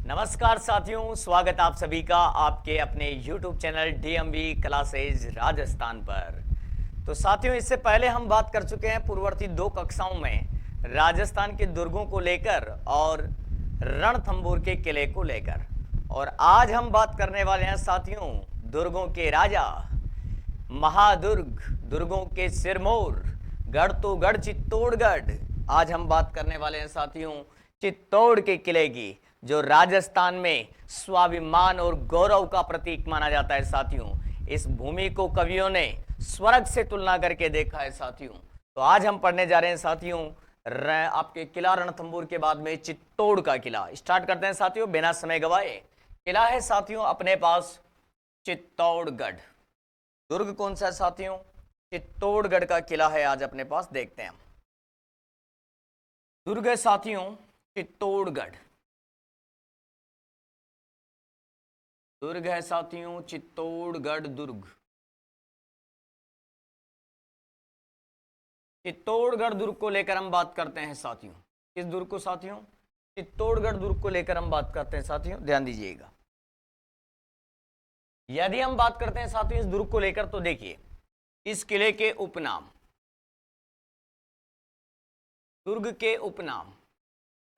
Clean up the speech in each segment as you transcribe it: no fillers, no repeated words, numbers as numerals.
नमस्कार साथियों, स्वागत आप सभी का आपके अपने YouTube channel DMV classes Rajasthan पर। तो साथियों, इससे पहले हम बात कर चुके हैं पूर्ववर्ती 2 कक्षाओं में राजस्थान के दुर्गों को लेकर और रणथंभौर के किले को लेकर। और आज हम बात करने वाले हैं साथियों दुर्गों के राजा, महादुर्ग, दुर्गों के सिरमौर, गढ़ तो गढ़ चित्तौड़गढ़। आज हम बात करने वाले हैं साथियों चित्तौड़ के किले की, जो राजस्थान में स्वाभिमान और गौरव का प्रतीक माना जाता है साथियों। इस भूमि को कवियों ने स्वर्ग से तुलना करके देखा है साथियों। तो आज हम पढ़ने जा रहे हैं साथियों आपके किला रणथंभौर के बाद में चित्तौड़ का किला। स्टार्ट करते हैं साथियों बिना समय गवाए। किला है साथियों अपने पास चित्तौड़गढ़। दुर्ग कौन सा है साथियों? चित्तौड़गढ़ का किला है आज अपने पास, देखते हैं। दुर्ग है साथियों चित्तौड़गढ़। दुर्ग है साथियों चित्तौड़गढ़ दुर्ग। चित्तौड़गढ़ दुर्ग को लेकर हम बात करते हैं साथियों। किस दुर्ग को साथियों? चित्तौड़गढ़ दुर्ग को लेकर हम बात करते हैं साथियों, ध्यान दीजिएगा। यदि हम बात करते हैं साथियों इस दुर्ग को लेकर, तो देखिए इस किले के उपनाम, दुर्ग के उपनाम,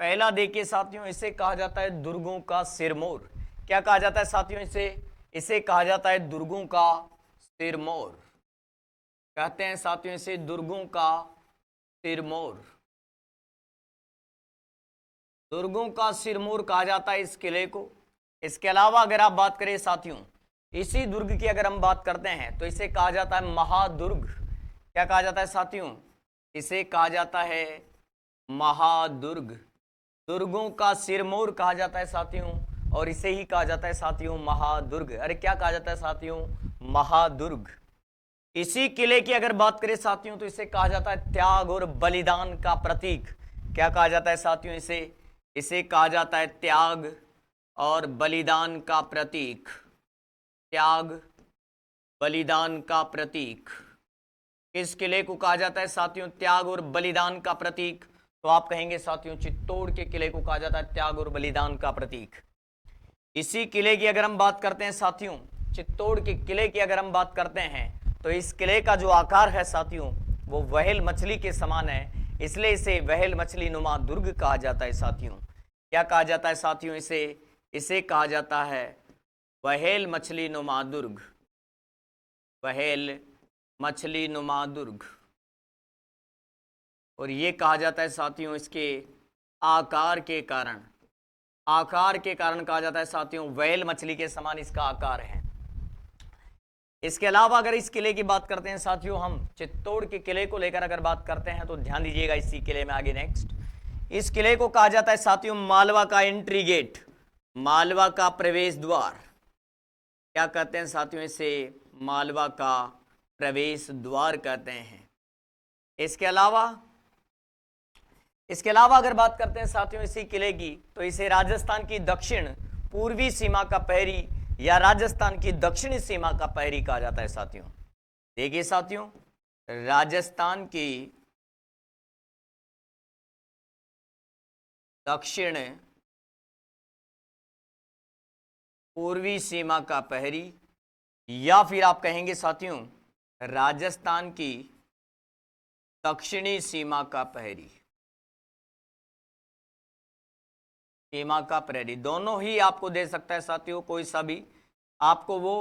पहला देखिए साथियों, इसे कहा जाता है दुर्गों का सिरमौर। क्या कहा जाता है साथियों? इसे कहा जाता है दुर्गों का सिरमौर। कहते हैं साथियों इसे दुर्गों का सिरमौर। दुर्गों का सिरमौर कहा जाता है इस किले को। इसके अलावा अगर आप बात करें साथियों इसी दुर्ग की अगर हम बात करते हैं तो इसे कहा जाता है महादुर्ग। क्या कहा जाता है साथियों? इसे कहा जाता है महादुर्ग। दुर्गों का सिरमौर कहा जाता है साथियों, और इसे ही कहा जाता है साथियों महादुर्ग। अरे क्या कहा जाता है साथियों? महादुर्ग। इसी किले की अगर बात करें साथियों तो इसे कहा जाता है त्याग और बलिदान का प्रतीक। क्या कहा जाता है साथियों? इसे कहा जाता है त्याग और बलिदान का प्रतीक। त्याग बलिदान का प्रतीक। इस किले को कहा जाता है साथियों त्याग और बलिदान का प्रतीक। तो आप कहेंगे साथियों चित्तौड़ के किले को कहा जाता है त्याग और बलिदान का प्रतीक। इसी किले की अगर हम बात करते हैं साथियों, चित्तौड़ के किले की अगर हम बात करते हैं तो इस किले का जो आकार है साथियों वो व्हेल मछली के समान है, इसलिए इसे व्हेल मछली नुमा दुर्ग कहा जाता है साथियों। क्या कहा जाता है साथियों? इसे कहा जाता है व्हेल मछली नुमा दुर्ग। व्हेल मछली नुमा दुर्ग। और ये कहा जाता है साथियों इसके आकार के कारण कहा जाता है साथियों व्हेल मछली के समान इसका आकार है। इसके अलावा अगर इस किले की बात करते हैं साथियों, हम चित्तौड़ के किले को लेकर अगर बात करते हैं तो ध्यान दीजिएगा इसी किले में आगे नेक्स्ट। इस किले को कहा जाता है साथियों मालवा का एंट्री गेट, मालवा का प्रवेश द्वार। क्या कहते हैं साथियों? इसे मालवा का प्रवेश द्वार कहते हैं। इसके अलावा अगर बात करते हैं साथियों इसी किले की तो इसे राजस्थान की दक्षिण पूर्वी सीमा का प्रहरी या राजस्थान की दक्षिणी सीमा का प्रहरी कहा जाता है साथियों। देखिए साथियों राजस्थान की दक्षिण पूर्वी सीमा का प्रहरी, या फिर आप कहेंगे साथियों राजस्थान की दक्षिणी सीमा का प्रहरी। सीमा का प्रहरी दोनों ही आपको दे सकता है साथियों, कोई सा भी आपको वो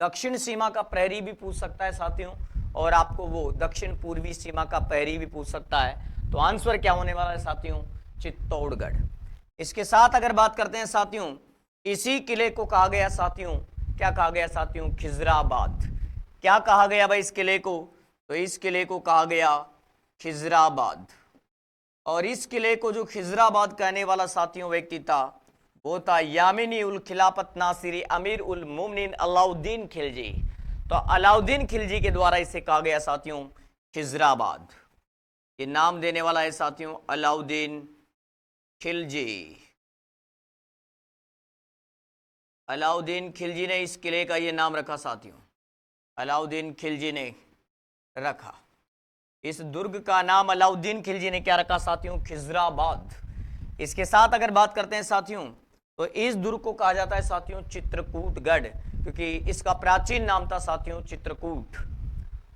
दक्षिण सीमा का प्रहरी भी पूछ सकता है साथियों, और आपको वो दक्षिण पूर्वी सीमा का प्रहरी भी पूछ सकता है। तो आंसर क्या होने वाला है साथियों? चित्तौड़गढ़। इसके साथ अगर बात करते हैं साथियों इसी किले को कहा गया साथियों, क्या कहा गया साथियों? खिजराबाद। क्या कहा गया भाई इस किले को? तो इस किले को कहा गया खिजराबाद। और इस किले को जो खिजराबाद कहने वाला साथियों व्यक्ति था वो था यामिनी उल खिलाफत नासिरी अमीर उल मोमिनीन अलाउद्दीन खिलजी। तो अलाउद्दीन खिलजी के द्वारा इसे कहा गया साथियों खिजराबाद। ये नाम देने वाला है साथियों अलाउद्दीन खिलजी। अलाउद्दीन खिलजी ने इस किले का ये नाम रखा साथियों, अलाउद्दीन खिलजी ने रखा। इस दुर्ग का नाम अलाउद्दीन खिलजी ने क्या रखा साथियों? खिजराबाद। इसके साथ अगर बात करते हैं साथियों तो इस दुर्ग को कहा जाता है साथियों चित्रकूटगढ़, क्योंकि इसका प्राचीन नाम था साथियों चित्रकूट।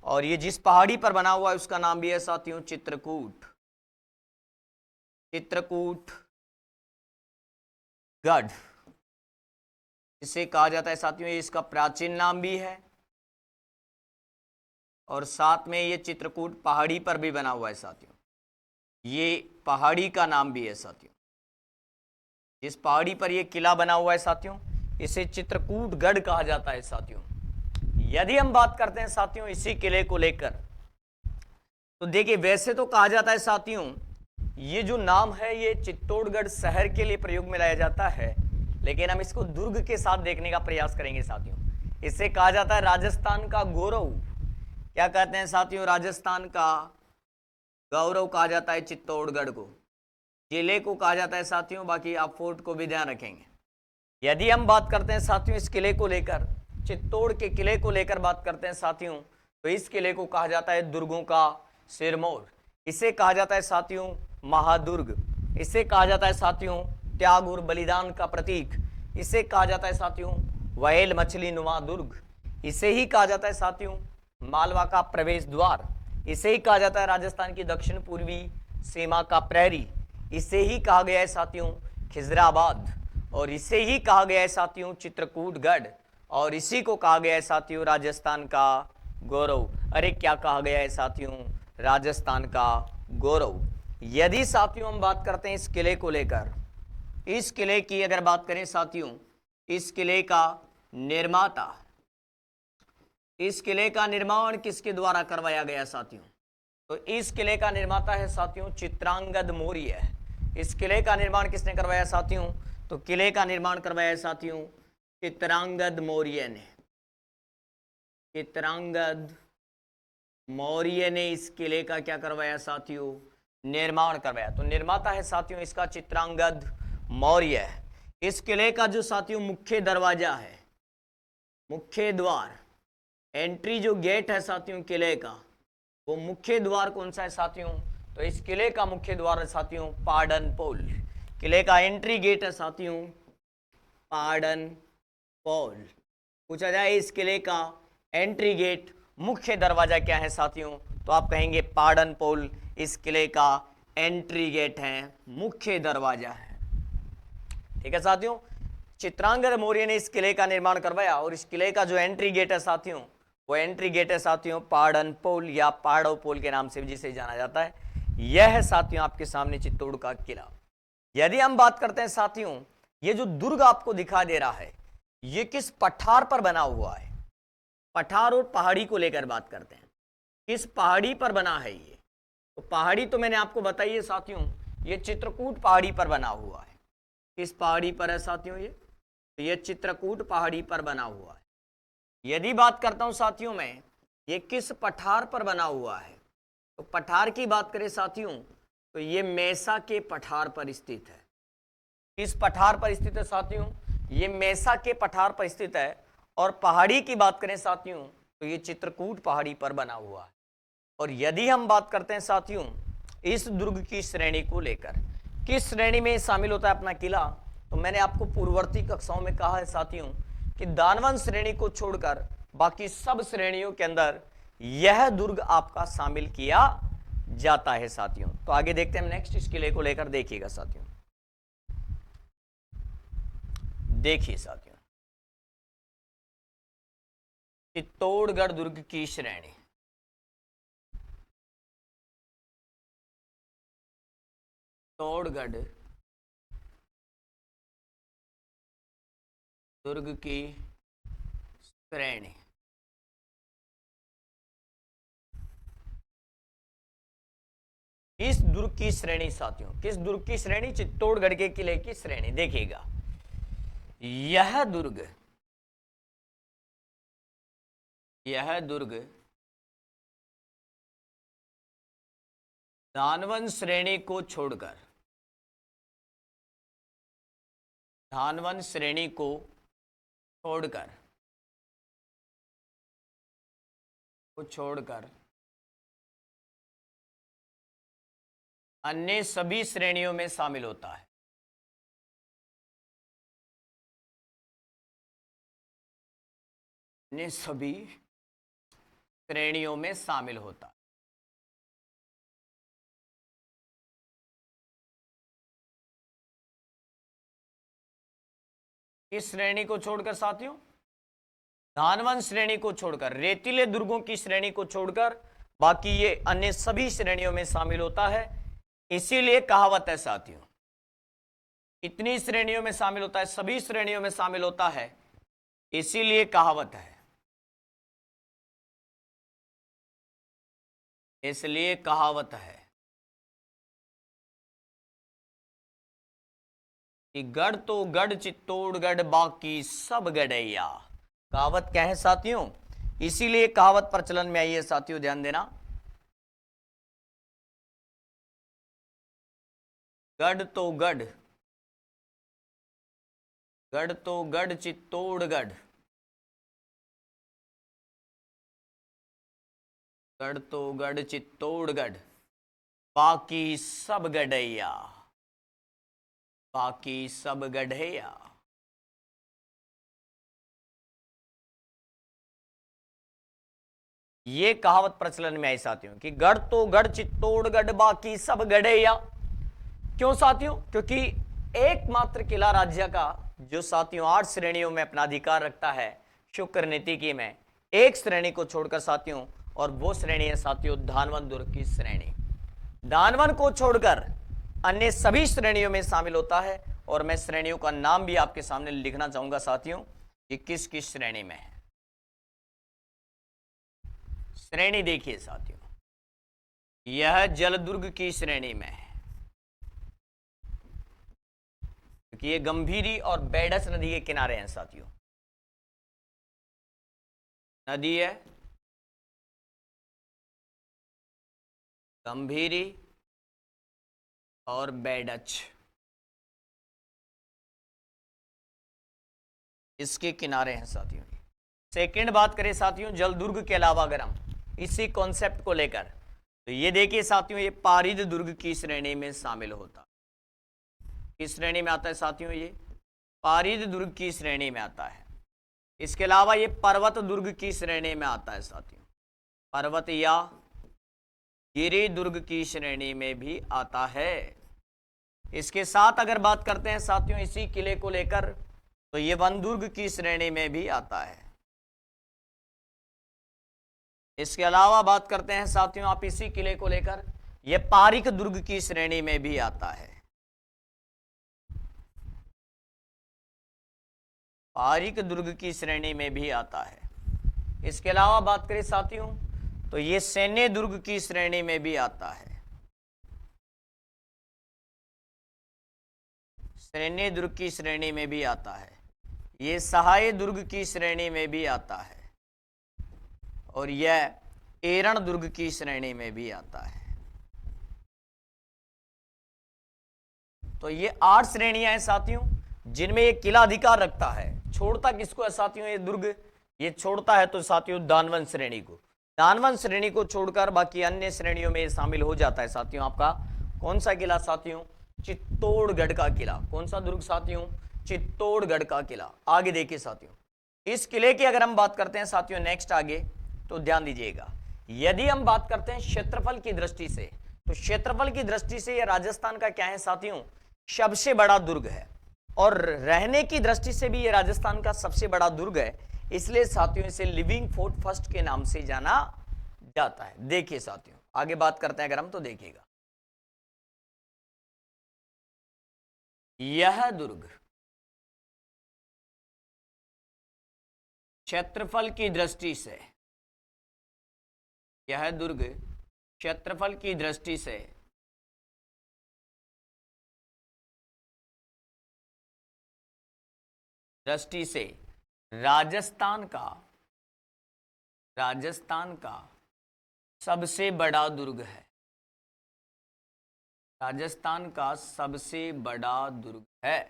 और ये जिस पहाड़ी पर बना हुआ है उसका नाम भी है साथियों चित्रकूट, चित्रकूटगढ़ इसे कहा जाता है साथियों। ये इसका प्राचीन नाम भी है और साथ में ये चित्रकूट पहाड़ी पर भी बना हुआ है साथियों। ये पहाड़ी का नाम भी है साथियों। जिस पहाड़ी पर ये किला बना हुआ है साथियों इसे चित्रकूटगढ़ कहा जाता है साथियों। यदि हम बात करते हैं साथियों इसी किले को लेकर, तो देखिए वैसे तो कहा जाता है साथियों ये जो नाम है ये चित्तौड़गढ़ शहर के लिए प्रयोग में लाया जाता है, लेकिन हम इसको दुर्ग के साथ देखने का प्रयास करेंगे साथियों। इसे कहा जाता है राजस्थान का गौरव। क्या कहते हैं साथियों? राजस्थान का गौरव कहा जाता है चित्तौड़गढ़ को। किले को कहा जाता है साथियों, बाकी आप फोर्ट को भी ध्यान रखेंगे। यदि हम बात करते हैं साथियों इस किले को लेकर, चित्तौड़ के किले को लेकर बात करते हैं साथियों, तो इस किले को कहा जाता है दुर्गों का सिरमौर। इसे कहा जाता है साथियों महादुर्ग। इसे कहा जाता है साथियों त्याग और बलिदान का प्रतीक। इसे कहा जाता है साथियों वहेल मछली नुमा दुर्ग। इसे ही कहा जाता है साथियों मालवा का प्रवेश द्वार। इसे ही कहा जाता है राजस्थान की दक्षिण पूर्वी सीमा का प्रहरी। इसे ही कहा गया है साथियों खिजराबाद, और इसे ही कहा गया है साथियों चित्रकूटगढ़, और इसी को कहा गया है साथियों राजस्थान का गौरव। अरे क्या कहा गया है साथियों? राजस्थान का गौरव। यदि साथियों हम बात करते हैं इस किले को लेकर, इस किले की अगर बात करें साथियों, इस किले का निर्माता, इस किले का निर्माण किसके द्वारा करवाया गया साथियों? तो इस किले का निर्माता है साथियों चित्रांगद मौर्य। इस किले का निर्माण किसने करवाया साथियों? तो किले का निर्माण करवाया है साथियों चित्रांगद मौर्य ने। चित्रांगद मौर्य ने इस किले का क्या करवाया साथियों? निर्माण करवाया। तो निर्माता है साथियों इसका चित्रांगद मौर्य। इस किले का जो साथियों मुख्य दरवाजा है, मुख्य द्वार, एंट्री जो गेट है साथियों किले का, वो मुख्य द्वार कौन सा है साथियों? तो इस किले का मुख्य द्वार है साथियों पाडन पोल। किले का एंट्री गेट है साथियों पाडन पोल। पूछा जाए इस किले का एंट्री गेट मुख्य दरवाजा क्या है साथियों? तो आप कहेंगे पाडन पोल इस किले का एंट्री गेट है, मुख्य दरवाजा है। ठीक है साथियों, चित्रांगद मौर्य ने इस किले का निर्माण करवाया, और इस किले का जो एंट्री गेट है साथियों वो एंट्री गेट है साथियों पाडन पोल या पाड़ो पोल के नाम से जिसे जाना जाता है। यह है साथियों आपके सामने चित्तौड़ का किला। यदि हम बात करते हैं साथियों ये जो दुर्ग आपको दिखा दे रहा है ये किस पठार पर बना हुआ है? पठार और पहाड़ी को लेकर बात करते हैं, किस पहाड़ी पर बना है ये? तो पहाड़ी तो मैंने आपको बताई है साथियों, ये चित्रकूट पहाड़ी पर बना हुआ है। किस पहाड़ी पर है साथियों? ये चित्रकूट पहाड़ी पर बना हुआ है। यदि बात करता हूं साथियों मैं ये किस पठार पर बना हुआ है, तो पठार की बात करें साथियों तो ये मेसा के पठार पर स्थित है। किस पठार पर स्थित है साथियों? ये मेसा के पठार पर स्थित है। और पहाड़ी की बात करें साथियों तो ये चित्रकूट पहाड़ी पर बना हुआ है। और यदि हम बात करते हैं साथियों इस दुर्ग की श्रेणी को लेकर, किस श्रेणी में शामिल होता है अपना किला, तो मैंने आपको पूर्ववर्ती कक्षाओं में कहा है साथियों कि दानवन श्रेणी को छोड़कर बाकी सब श्रेणियों के अंदर यह दुर्ग आपका शामिल किया जाता है साथियों। तो आगे देखते हैं नेक्स्ट इस किले को लेकर। देखिएगा साथियों, देखिए साथियों चित्तौड़गढ़ दुर्ग की श्रेणी। चित्तौड़गढ़ दुर्ग की श्रेणी। इस दुर्ग की श्रेणी साथियों, किस दुर्ग की श्रेणी? चित्तौड़गढ़ के किले की श्रेणी। देखिएगा यह दुर्ग दानवन श्रेणी को छोड़कर, दानवन श्रेणी को छोड़कर अन्य सभी श्रेणियों में शामिल होता है। ने सभी श्रेणियों में शामिल होता है। इस श्रेणी को छोड़कर साथियों, धानवन श्रेणी को छोड़कर, रेतीले दुर्गों की श्रेणी को छोड़कर बाकी ये अन्य सभी श्रेणियों में शामिल होता है। इसीलिए कहावत है साथियों, इतनी श्रेणियों में शामिल होता है, सभी श्रेणियों में शामिल होता है, इसीलिए कहावत है, इसलिए कहावत है कि गढ़ तो गढ़ चित्तौड़गढ़ बाकी सब गढ़ैया। कहावत क्या है साथियों? इसीलिए कहावत प्रचलन में आई है साथियों, ध्यान देना। गढ़ तो गढ़, गढ़ तो गढ़ चित्तौड़गढ़, गढ़ तो गढ़ चित्तौड़गढ़ बाकी सब गढ़ैया, बाकी सब गढ़ैया। ये कहावत प्रचलन में आई साथियों कि गढ़ तो गढ़ चित्तौड़गढ़ बाकी सब गढ़ैया। क्यों साथियों? क्योंकि एकमात्र किला राज्य का जो साथियों 8 श्रेणियों में अपना अधिकार रखता है शुक्र नीतिकी में, एक श्रेणी को छोड़कर साथियों, और वो श्रेणी है साथियों धानवन दुर्ग की श्रेणी। धानवन को छोड़कर अन्य सभी श्रेणियों में शामिल होता है, और मैं श्रेणियों का नाम भी आपके सामने लिखना चाहूंगा साथियों कि किस किस श्रेणी में है। श्रेणी देखिए साथियों, यह जलदुर्ग की श्रेणी में है, क्योंकि ये गंभीरी और बेडस नदी के किनारे हैं साथियों। नदी है गंभीरी और बेडच, इसके किनारे हैं साथियों। सेकंड बात करें साथियों जलदुर्ग के अलावा, अगर हम इसी कॉन्सेप्ट को लेकर, तो ये देखिए साथियों, ये पारिद दुर्ग की श्रेणी में शामिल होता है। किस श्रेणी में आता है साथियों? ये पारिद दुर्ग की श्रेणी में आता है। इसके अलावा ये पर्वत दुर्ग की श्रेणी में आता है साथियों, पर्वत या गिरि दुर्ग की श्रेणी में भी आता है। इसके साथ अगर बात करते हैं साथियों इसी किले को लेकर, तो ये वन दुर्ग की श्रेणी में भी आता है। इसके अलावा बात करते हैं साथियों आप इसी किले को लेकर, ये पारिक दुर्ग की श्रेणी में भी आता है। पारिक दुर्ग की श्रेणी में भी आता है। इसके अलावा बात करें साथियों तो ये सैन्य दुर्ग की श्रेणी में भी आता है। सैन्य दुर्ग की श्रेणी में भी आता है। ये सहाय दुर्ग की श्रेणी में भी आता है, और यह एरण दुर्ग की श्रेणी में भी आता है। तो ये 8 श्रेणियां हैं साथियों जिनमें ये किला अधिकार रखता है। छोड़ता किसको है साथियों? ये दुर्ग ये छोड़ता है तो साथियों दानवन श्रेणी को। दानवन श्रेणी को छोड़कर बाकी अन्य श्रेणियों में शामिल हो जाता है साथियों आपका कौन सा किला साथियों? चित्तौड़गढ़ का किला। कौन सा दुर्ग साथियों? चित्तौड़गढ़ का किला। आगे देखिए साथियों, इस किले की अगर हम बात करते हैं साथियों नेक्स्ट आगे, तो ध्यान दीजिएगा, यदि हम बात करते हैं क्षेत्रफल की दृष्टि से, तो क्षेत्रफल की दृष्टि से यह राजस्थान का क्या है साथियों? सबसे बड़ा दुर्ग है, और रहने की दृष्टि से भी यह राजस्थान का सबसे बड़ा दुर्ग है। इसलिए साथियों इसे लिविंग फोर्ट फर्स्ट के नाम से जाना जाता है। देखिए साथियों आगे बात करते हैं अगर हम, तो देखिएगा, यह दुर्ग क्षेत्रफल की दृष्टि से, यह दुर्ग क्षेत्रफल की दृष्टि से राजस्थान का सबसे बड़ा दुर्ग है। राजस्थान का सबसे बड़ा दुर्ग है।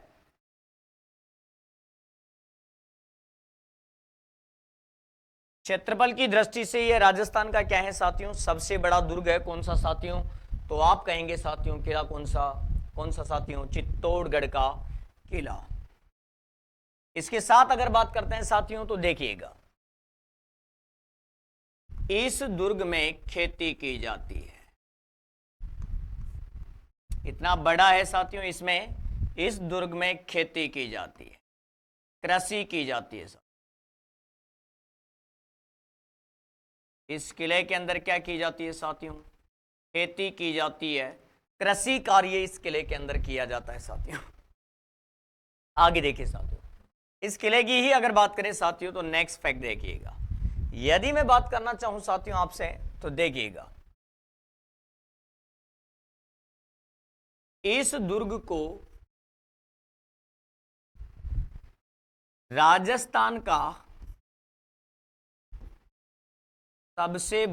क्षेत्रफल की दृष्टि से यह राजस्थान का क्या है साथियों? सबसे बड़ा दुर्ग है। कौन सा साथियों? तो आप कहेंगे साथियों किला कौन सा साथियों? चित्तौड़गढ़ का किला। इसके साथ अगर बात करते हैं साथियों तो देखिएगा, इस दुर्ग में खेती की जाती है। इतना बड़ा है साथियों, इसमें इस दुर्ग में खेती की जाती है, कृषि की जाती है। इस किले के अंदर क्या की जाती है साथियों? खेती की जाती है, कृषि कार्य इस किले के अंदर किया जाता है साथियों। आगे देखिए साथियों, इस किले की ही अगर बात करें साथियों तो नेक्स्ट फैक्ट देखिएगा। यदि मैं बात करना चाहूं साथियों आपसे तो देखिएगा, इस दुर्ग को राजस्थान का सबसे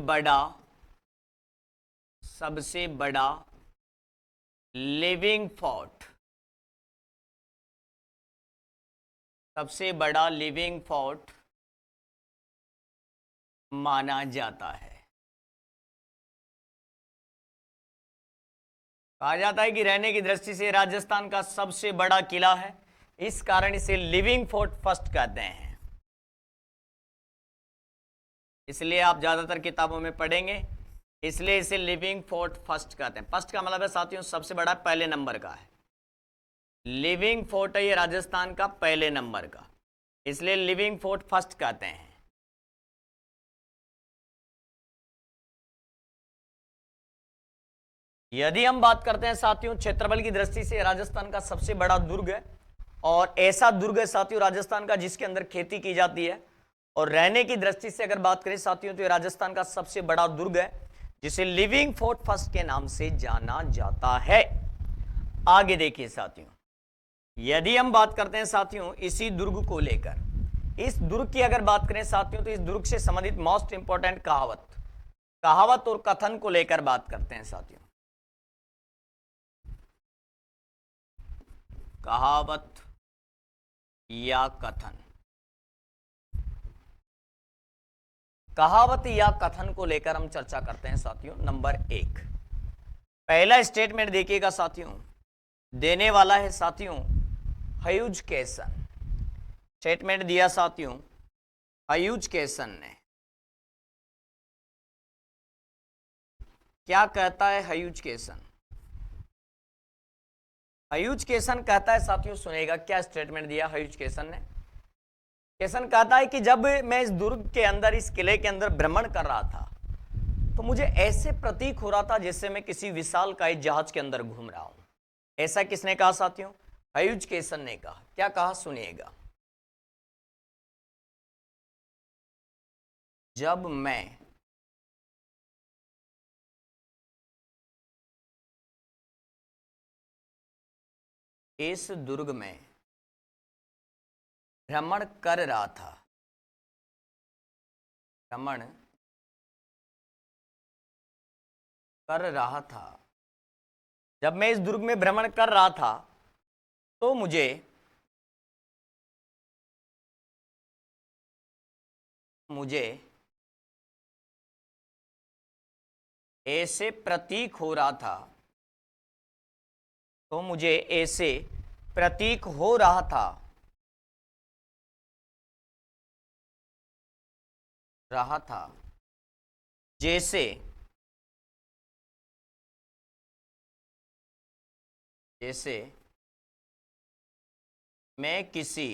बड़ा लिविंग फोर्ट, सबसे बड़ा लिविंग फोर्ट माना जाता है। कहा जाता है कि रहने की दृष्टि से राजस्थान का सबसे बड़ा किला है, इस कारण इसे लिविंग फोर्ट फर्स्ट कहते हैं। इसलिए आप ज्यादातर किताबों में पढ़ेंगे, इसलिए इसे लिविंग फोर्ट फर्स्ट कहते हैं। फर्स्ट का मतलब है साथियों सबसे बड़ा, पहले नंबर का है। लिविंग फोर्ट है ये राजस्थान का पहले नंबर का, इसलिए लिविंग फोर्ट फर्स्ट कहते हैं। यदि हम बात करते हैं साथियों क्षेत्रफल की दृष्टि से राजस्थान का सबसे बड़ा दुर्ग है, और ऐसा दुर्ग है साथियों राजस्थान का जिसके अंदर खेती की जाती है। और रहने की दृष्टि से अगर बात करें साथियों तो ये राजस्थान का सबसे बड़ा दुर्ग है, जिसे लिविंग फोर्ट फर्स्ट के नाम से जाना जाता है। आगे देखिए साथियों, यदि हम बात करते हैं साथियों इसी दुर्ग को लेकर, इस दुर्ग की अगर बात करें साथियों तो इस दुर्ग से संबंधित मोस्ट इंपॉर्टेंट कहावत और कथन को लेकर बात करते हैं साथियों। कहावत या कथन, कहावत या कथन को लेकर हम चर्चा करते हैं साथियों। नंबर 1, पहला स्टेटमेंट देखिएगा साथियों, देने वाला है साथियों ह्यूज केसन। स्टेटमेंट दिया साथियों ह्यूज केसन ने। क्या कहता है ह्यूज केसन? ह्यूज केसन कहता है साथियों, सुनेगा क्या स्टेटमेंट दिया ह्यूज केसन ने। केसन कहता है कि जब मैं इस दुर्ग के अंदर, इस किले के अंदर भ्रमण कर रहा था तो मुझे ऐसे प्रतीक हो रहा था जैसे मैं किसी विशालकाय जहाज के अंदर घूम रहा हूं। ऐसा किसने कहा साथियों? ह्यूज केसन ने कहा। क्या कहा सुनिएगा, जब मैं इस दुर्ग में भ्रमण कर रहा था, भ्रमण कर रहा था, जब मैं इस दुर्ग में भ्रमण कर रहा था तो मुझे ऐसे प्रतीक हो रहा था, तो मुझे ऐसे प्रतीक हो रहा था जैसे मैं किसी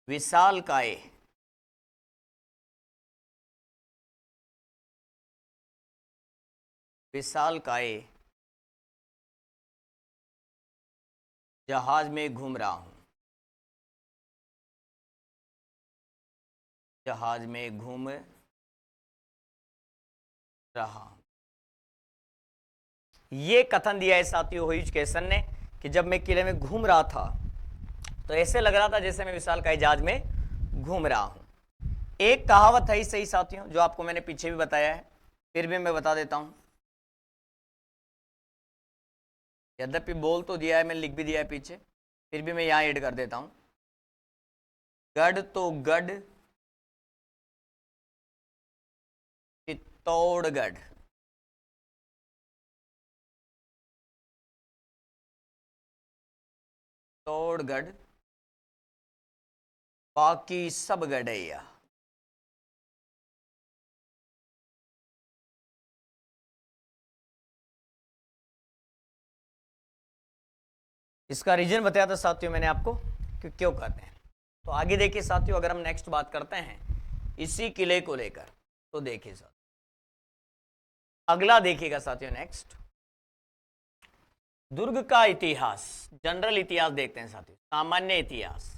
विशालकाय जहाज में घूम रहा हूं, जहाज में घूम रहा हूं। ये कथन दिया है साथियों ह्यूज केसन ने कि जब मैं किले में घूम रहा था तो ऐसे लग रहा था जैसे मैं विशालकाय जहाज में घूम रहा हूं। एक कहावत है सही साथियों, जो आपको मैंने पीछे भी बताया है, फिर भी मैं बता देता हूं। यद्यपि बोल तो दिया है, मैंने लिख भी दिया है पीछे, फिर भी मैं यहां ऐड कर देता हूं। गढ़ तो गढ़ चित्तौड़गढ़, चित्तौड़गढ़ बाकी सब गढ़ैया। इसका रीजन बताया था साथियों मैंने आपको कि क्यों कहते हैं। तो आगे देखिए साथियों, अगर हम नेक्स्ट बात करते हैं इसी किले को लेकर, तो देखिए साथियों अगला देखिएगा साथियों नेक्स्ट, दुर्ग का इतिहास, जनरल इतिहास देखते हैं साथियों, सामान्य इतिहास।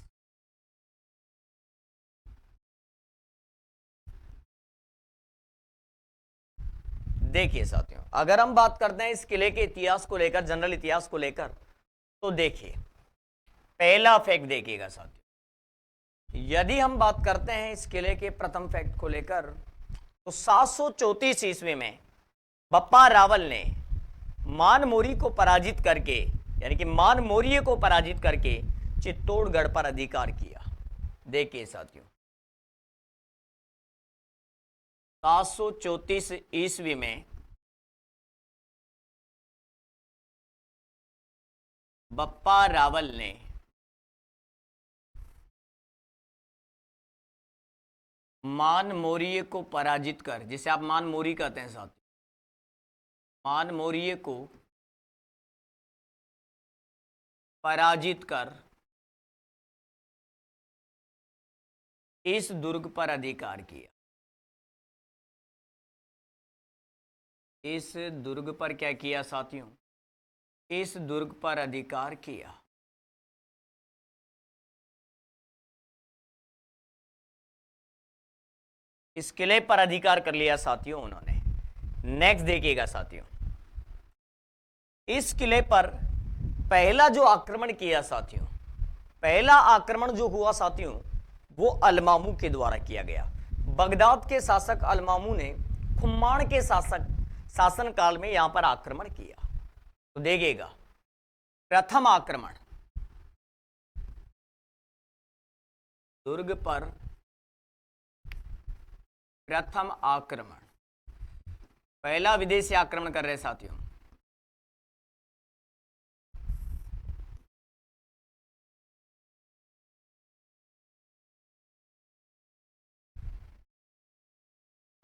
देखिए साथियों, अगर हम बात करते हैं इस किले के इतिहास को लेकर, जनरल इतिहास को लेकर, तो देखिए पहला फैक्ट देखिएगा साथियों, यदि हम बात करते हैं इस किले के प्रथम फैक्ट को लेकर, तो 734 ईस्वी में बप्पा रावल ने मानमोरी को पराजित करके, यानी कि मानमोरिये को पराजित करके चित्तौड़गढ़ पर अधिकार किया। देखिए साथियों 734 ईस्वी में बप्पा रावल ने मानमोरिये को पराजित कर, जिसे आप मानमोरी कहते हैं साथियों, मानमोरिये को पराजित कर इस दुर्ग पर अधिकार किया। इस दुर्ग पर क्या किया साथियों? इस दुर्ग पर अधिकार किया। इस किले पर अधिकार कर लिया साथियों उन्होंने। नेक्स्ट देखिएगा साथियों, इस किले पर पहला जो आक्रमण किया साथियों, पहला आक्रमण जो हुआ साथियों, वो अलमामू के द्वारा किया गया। बगदाद के शासक अलमामू ने खुम्मान के शासन काल में यहां पर आक्रमण किया। तो देखिएगा प्रथम आक्रमण दुर्ग पर, प्रथम आक्रमण, पहला विदेशी आक्रमण कर रहे साथियों।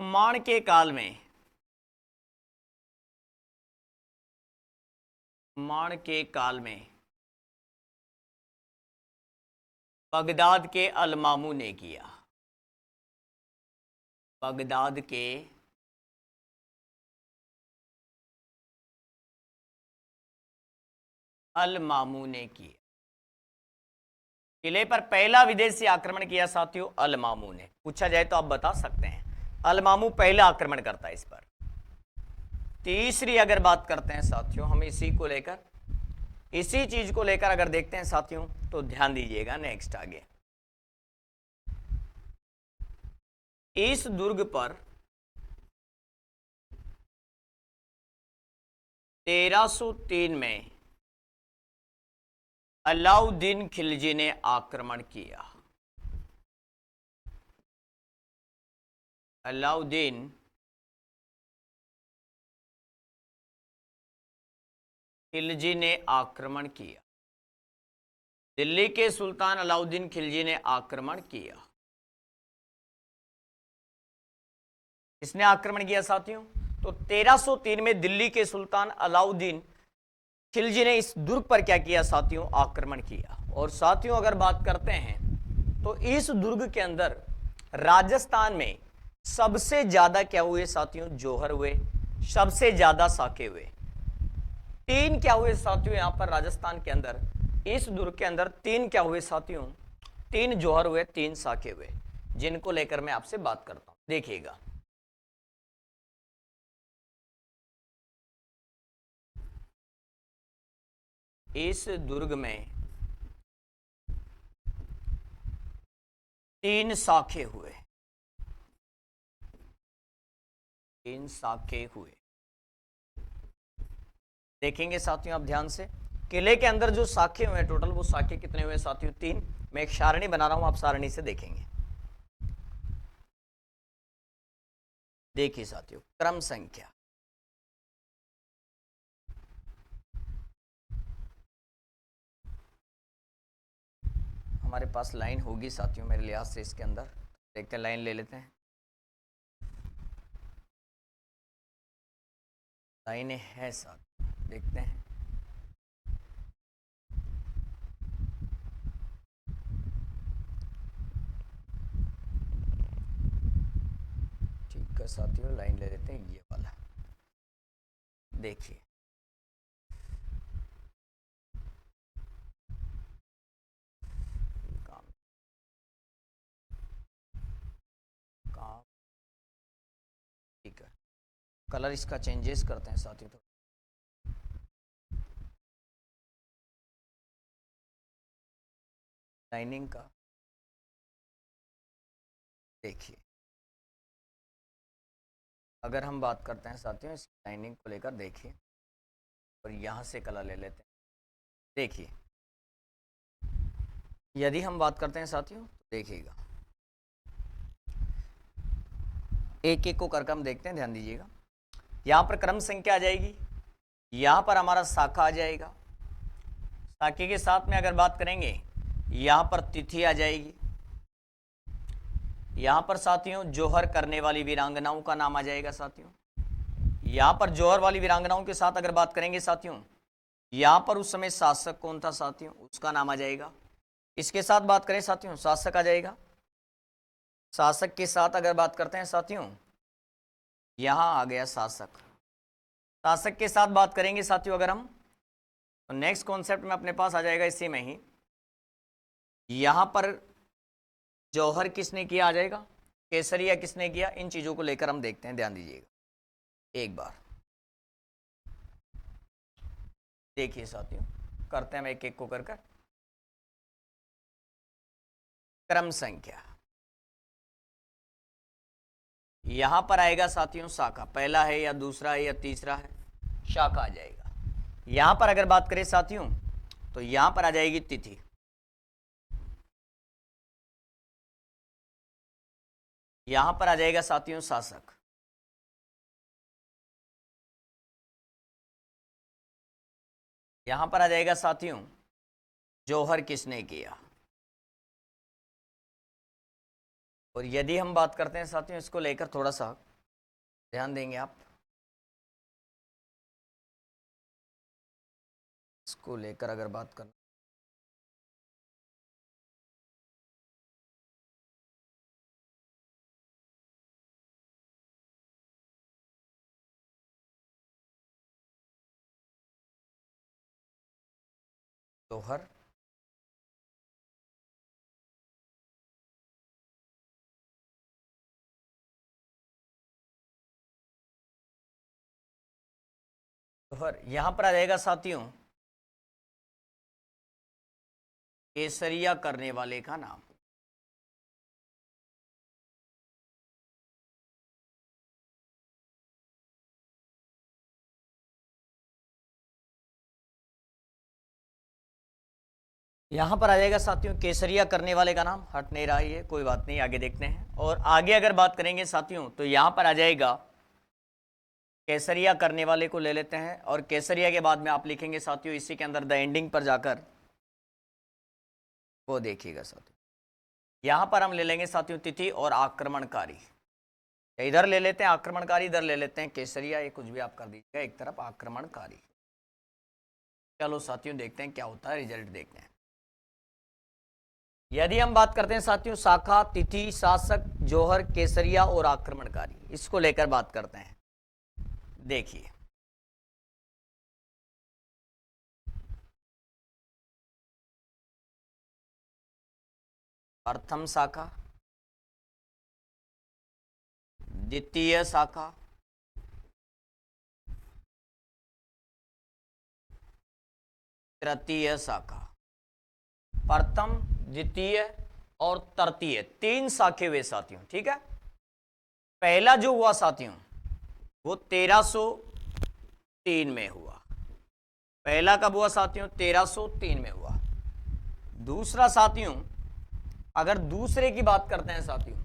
खुम्मान के काल में, खुम्मान के काल में बगदाद के अलमामू ने किया। बगदाद के अलमामू ने किया। किले पर पहला विदेशी आक्रमण किया साथियों अलमामू ने। पूछा जाए तो आप बता सकते हैं अलमामू पहला आक्रमण करता है इस पर। तीसरी अगर बात करते हैं साथियों हम इसी को लेकर, इसी चीज को लेकर अगर देखते हैं साथियों, तो ध्यान दीजिएगा नेक्स्ट आगे, इस दुर्ग पर 1303 में अलाउद्दीन खिलजी ने आक्रमण किया। अलाउद्दीन खिलजी ने आक्रमण किया। दिल्ली के सुल्तान अलाउद्दीन खिलजी ने आक्रमण किया। किसने आक्रमण किया साथियों? तो 1303 में दिल्ली के सुल्तान अलाउद्दीन खिलजी ने इस दुर्ग पर क्या किया साथियों? आक्रमण किया। और साथियों अगर बात करते हैं तो इस दुर्ग के अंदर राजस्थान में सबसे ज्यादा क्या हुए साथियों? जौहर हुए, सबसे ज्यादा साके हुए। तीन क्या हुए साथियों यहां पर राजस्थान के अंदर, इस दुर्ग के अंदर तीन क्या हुए साथियों? तीन जौहर हुए, तीन साके हुए, जिनको लेकर मैं आपसे बात करता हूं। देखिएगा इस दुर्ग में तीन साखे हुए, तीन साके हुए। देखेंगे साथियों आप ध्यान से, किले के अंदर जो साखे हुए टोटल, वो साखे कितने हुए साथियों? तीन। मैं एक सारणी बना रहा हूं, आप सारणी से देखेंगे। देखिए साथियों क्रम संख्या, हमारे पास लाइन होगी साथियों मेरे लिहाज से इसके अंदर, देखते हैं लाइन ले लेते हैं। लाइनें हैं साथ, देखते हैं। ठीक है साथियों, लाइन ले लेते हैं ये वाला। देखिए काम काम ठीक है, कलर इसका चेंजेस करते हैं साथियों। तो लाइनिंग का देखिए, अगर हम बात करते हैं साथियों इस लाइनिंग को लेकर, देखिए और यहाँ से कलर ले लेते हैं। देखिए यदि हम बात करते हैं साथियों तो देखिएगा, एक एक को करके हम देखते हैं, ध्यान दीजिएगा। यहाँ पर क्रम संख्या आ जाएगी, यहाँ पर हमारा शाखा आ जाएगा, शाखा के साथ में अगर बात करेंगे यहाँ पर तिथि आ जाएगी, यहाँ पर साथियों जोहर करने वाली वीरांगनाओं का नाम आ जाएगा साथियों। यहाँ पर जोहर वाली वीरांगनाओं के साथ अगर बात करेंगे साथियों, यहाँ पर उस समय शासक कौन था साथियों, उसका नाम आ जाएगा। इसके साथ बात करें साथियों, शासक आ जाएगा। शासक के साथ अगर बात करते हैं साथियों, यहाँ आ गया शासक। शासक के साथ बात करेंगे साथियों अगर हम, तो नेक्स्ट कॉन्सेप्ट में अपने पास आ जाएगा इसी में ही, यहाँ पर जौहर किसने किया आ जाएगा, केसरिया किसने किया, इन चीजों को लेकर हम देखते हैं, ध्यान दीजिएगा एक बार। देखिए साथियों, करते हैं हम एक एक को कर क्रम संख्या। यहां पर आएगा साथियों शाखा, पहला है या दूसरा है या तीसरा है, शाखा आ जाएगा। यहां पर अगर बात करें साथियों तो यहां पर आ जाएगी तिथि, यहां पर आ जाएगा साथियों शासक, यहां पर आ जाएगा साथियों जौहर किसने किया। और यदि हम बात करते हैं साथियों इसको लेकर, थोड़ा सा ध्यान देंगे आप, इसको लेकर अगर बात करें, जौहर जौहर, यहां पर आ जाएगा साथियों केसरिया करने वाले का नाम। यहां पर आ जाएगा साथियों केसरिया करने वाले का नाम, हट नहीं रहा है, कोई बात नहीं, आगे देखते हैं। और आगे अगर बात करेंगे साथियों तो यहां पर आ जाएगा केसरिया करने वाले को ले लेते हैं, और केसरिया के बाद में आप लिखेंगे साथियों इसी के अंदर द एंडिंग पर जाकर, वो देखिएगा साथियों। यहां पर हम ले लेंगे साथियों तिथि और आक्रमणकारी, इधर ले लेते हैं आक्रमणकारी, इधर ले लेते हैं केसरिया, ये कुछ भी आप कर दीजिएगा एक तरफ, आक्रमणकारी। चलो साथियों देखते हैं क्या होता है, रिजल्ट देखते हैं। यदि हम बात करते हैं साथियों शाखा, तिथि, शासक, जौहर, केसरिया और आक्रमणकारी, इसको लेकर बात करते हैं। देखिए प्रथम शाखा, द्वितीय शाखा, तृतीय शाखा। प्रथम, द्वितीय और तृतीय, तीन शाखे हुए साथियों, ठीक है। पहला जो हुआ साथियों वो 1303 में हुआ, पहला कब हुआ साथियों, 1303 में हुआ। दूसरा साथियों अगर दूसरे की बात करते हैं साथियों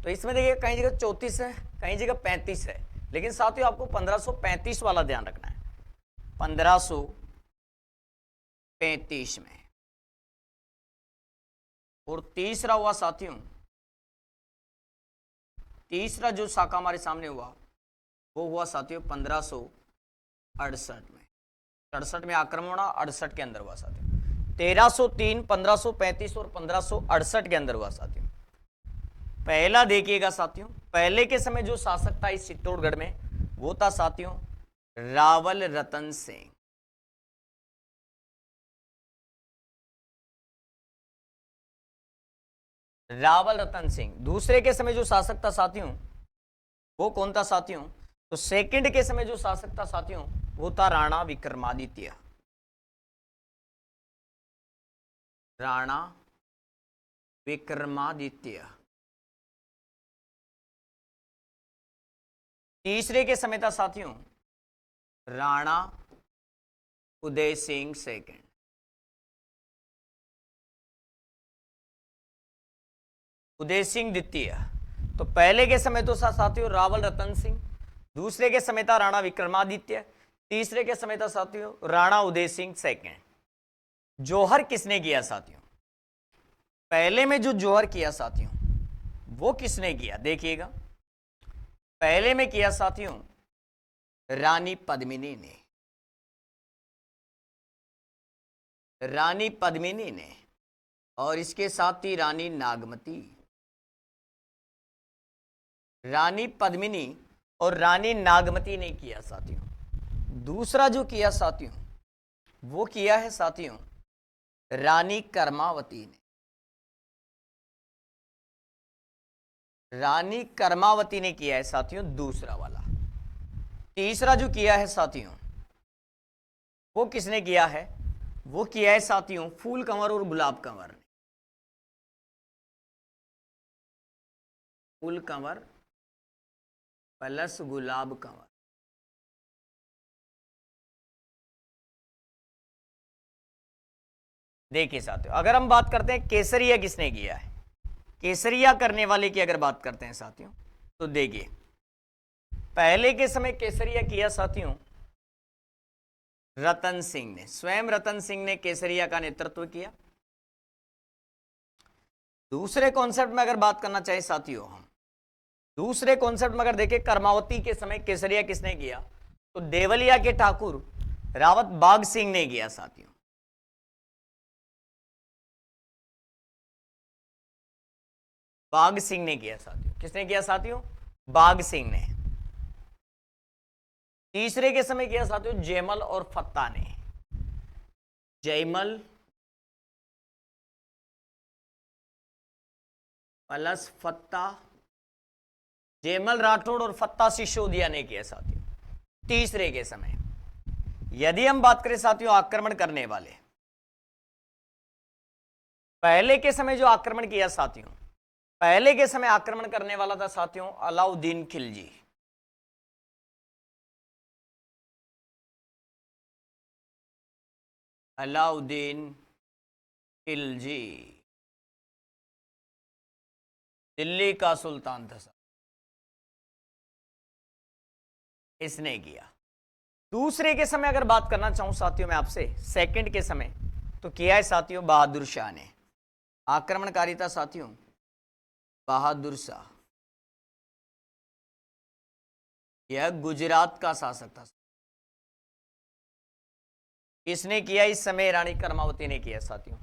तो इसमें देखिए कहीं जगह 34 है, कहीं जगह 35 है, लेकिन साथियों आपको 1535 वाला ध्यान रखना है, 1535 में। और तीसरा हुआ साथियों, तीसरा जो शाखा हमारे सामने हुआ वो हुआ साथियों 1568 में, 67 में आक्रमण हुआ, 68 के अंदर हुआ साथियों। 1303, 1535 और 1568 के अंदर हुआ साथियों। पहला देखिएगा साथियों, पहले के समय जो शासक था इस चित्तौड़गढ़ में वो था साथियों रावल रतन सिंह। रावल रतन सिंह। दूसरे के समय जो शासक था साथियों वो कौन था साथियों? तो सेकंड के समय जो शासक था साथियों वो था राणा विक्रमादित्य। राणा विक्रमादित्य। तीसरे के समय था साथियों राणा उदय सिंह सेकंड। उदय सिंह द्वितीय। तो पहले के समय तो साथियों रावल रतन सिंह, दूसरे के समय था राणा विक्रमादित्य, तीसरे के समय था साथियों राणा उदय सिंह सेकंड। जौहर किसने किया साथियों? पहले में जो जौहर किया साथियों वो किसने किया? देखिएगा, पहले में किया साथियों रानी पद्मिनी ने। रानी पद्मिनी ने, और इसके साथ ही रानी नागमती। रानी पद्मिनी और रानी नागमती ने किया साथियों। दूसरा जो किया साथियों वो किया है साथियों रानी कर्मावती ने। रानी कर्मावती ने किया है साथियों दूसरा वाला। तीसरा जो किया है साथियों वो किसने किया है? वो किया है साथियों फूल कंवर और गुलाब कंवर ने। फूल कंवर प्लस गुलाब कंवर। देखिए साथियों, अगर हम बात करते हैं केसरिया किसने किया है, केसरिया करने वाले की अगर बात करते हैं साथियों तो देखिए, पहले के समय केसरिया किया साथियों रतन सिंह ने। स्वयं रतन सिंह ने केसरिया का नेतृत्व किया। दूसरे कॉन्सेप्ट में अगर बात करना चाहे साथियों, हम दूसरे कॉन्सेप्ट में अगर देखें कर्मावती के समय केसरिया किसने किया? तो देवलिया के ठाकुर रावत बाघ सिंह ने किया साथियों। बाघ सिंह ने किया साथियों। किसने किया साथियों? बाघ सिंह ने। तीसरे के समय किया साथियों जयमल और फत्ता ने। जयमल प्लस फत्ता। जयमल राठौड़ और फत्ता सिसोदिया ने किया साथियों तीसरे के समय। यदि हम बात करें साथियों आक्रमण करने वाले, पहले के समय जो आक्रमण किया साथियों, पहले के समय आक्रमण करने वाला था साथियों अलाउद्दीन खिलजी। अलाउद्दीन खिलजी दिल्ली का सुल्तान था, इसने किया। दूसरे के समय अगर बात करना चाहूं साथियों मैं आपसे सेकंड के समय, तो किया है साथियों बहादुर शाह ने। आक्रमणकारी था साथियों बहादुर शाह। यह गुजरात का शासक था। इसने किया इस समय रानी कर्मावती ने किया साथियों।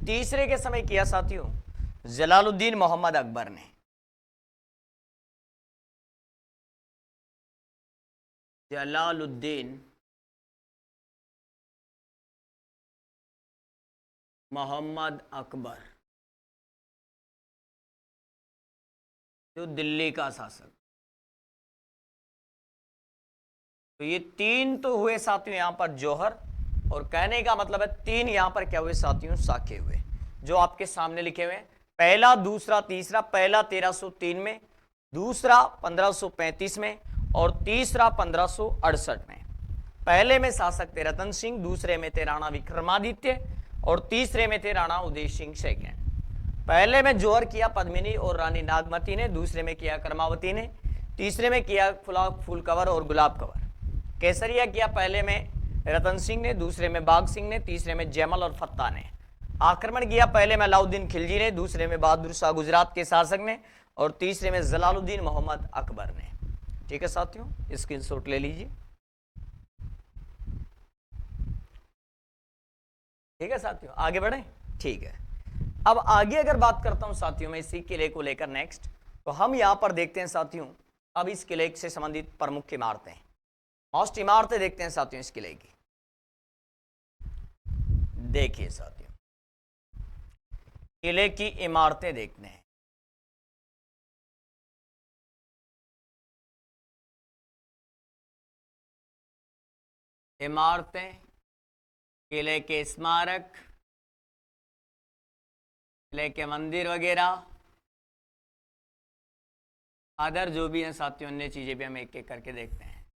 तीसरे के समय किया साथियों जलालुद्दीन मोहम्मद अकबर ने। जलालुद्दीन मोहम्मद अकबर जो दिल्ली का शासक। तो ये तीन तो हुए साथियों यहां पर जौहर, और कहने का मतलब है तीन यहां पर क्या हुए साथियों साखे हुए, जो आपके सामने लिखे हुए हैं। पहला, दूसरा, तीसरा। पहला 1303 में, दूसरा 1535 में, और तीसरा 1568 में। पहले में शासक थे रतन सिंह, दूसरे में थे राणा विक्रमादित्य, और तीसरे में थे राणा उदय सिंह सेकंड। पहले में जौहर किया पद्मिनी और रानी नागमती ने, दूसरे में किया कर्मावती ने, तीसरे में किया फूल कंवर और गुलाब कंवर। केसरिया किया पहले में रतन सिंह ने, दूसरे में बाघ सिंह ने, तीसरे में जयमल और फत्ता ने। आक्रमण किया पहले में अलाउद्दीन खिलजी ने, दूसरे में बहादुर शाह गुजरात के शासक ने, और तीसरे में जलालुद्दीन मोहम्मद अकबर ने। ठीक है साथियों, स्क्रीनशॉट ले लीजिए। ठीक है साथियों, आगे बढ़े। ठीक है, अब आगे अगर बात करता हूं साथियों में इसी किले को लेकर नेक्स्ट, तो हम यहां पर देखते हैं साथियों, अब इस किले से संबंधित प्रमुख इमारतें, मोस्ट इमारतें देखते हैं साथियों इस किले की। देखिए साथियों, किले की इमारतें देखते हैं। इमारतें, किले के स्मारक, किले के मंदिर वगैरह, अदर जो भी हैं साथियों, अन्य चीजें भी हम एक एक करके देखते हैं।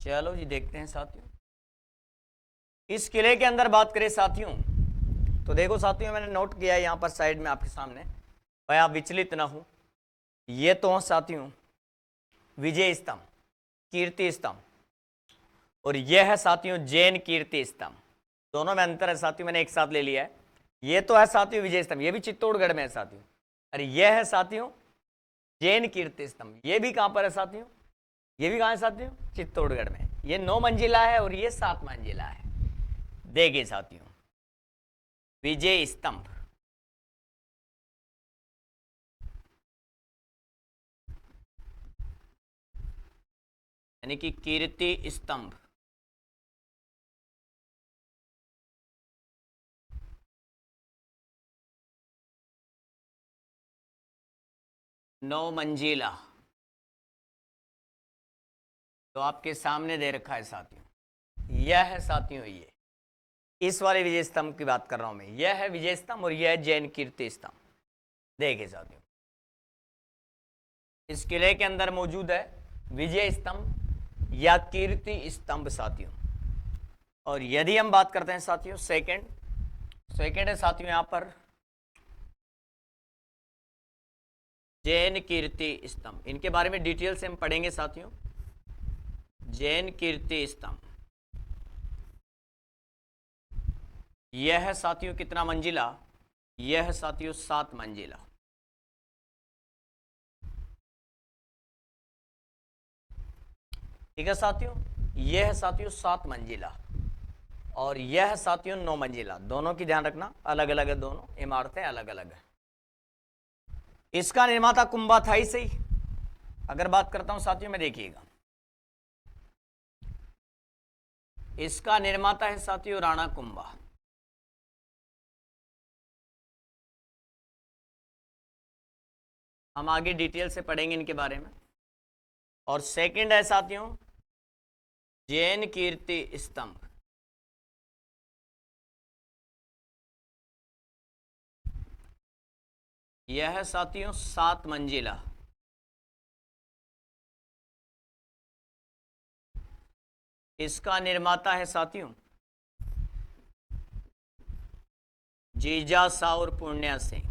चलो जी देखते हैं साथियों। इस किले के अंदर बात करें साथियों, तो देखो साथियों, मैंने नोट किया है यहां पर साइड में आपके सामने, भाई आप विचलित ना हो। ये तो साथियों विजय स्तंभ, कीर्ति स्तंभ, और यह है साथियों जैन कीर्ति स्तंभ। दोनों में अंतर है साथियों, मैंने एक साथ ले लिया है। ये तो है साथियों विजय स्तंभ, ये भी चित्तौड़गढ़ में है साथियों। अरे यह है साथियों जैन कीर्ति स्तंभ, ये भी कहां पर है साथियों, ये भी कहां है साथियों, चित्तौड़गढ़ में। ये 9 मंजिला है और ये 7 मंजिला है। देखिए साथियों, विजय स्तंभ, यानी कि कीर्ति स्तंभ, नौ मंजिला, तो आपके सामने दे रखा है साथियों। यह है साथियों, ये इस वाले विजय स्तंभ की बात कर रहा हूं मैं। यह है विजय स्तंभ और यह है जैन कीर्ति स्तंभ। देखिए साथियों, इस किले के अंदर मौजूद है विजय स्तंभ या कीर्ति स्तंभ साथियों। और यदि हम बात करते हैं साथियों सेकंड है साथियों यहां पर जैन कीर्ति स्तंभ। इनके बारे में डिटेल से हम पढ़ेंगे साथियों। जैन कीर्ति स्तंभ, यह है साथियों कितना मंजिला, यह है साथियों 7 मंजिला। ठीक है साथियों, यह है साथियों 7 मंजिला और यह है साथियों 9 मंजिला। दोनों की ध्यान रखना, अलग अलग है, दोनों इमारतें अलग अलग है। इसका निर्माता कुंभा था ही सही। अगर बात करता हूं साथियों में, देखिएगा इसका निर्माता है साथियों राणा कुंभा। हम आगे डिटेल से पढ़ेंगे इनके बारे में। और सेकंड है साथियों जैन कीर्ति स्तंभ, यह है साथियों 7 मंजिला। इसका निर्माता है साथियों जीजा सा और पुण्या सिंह।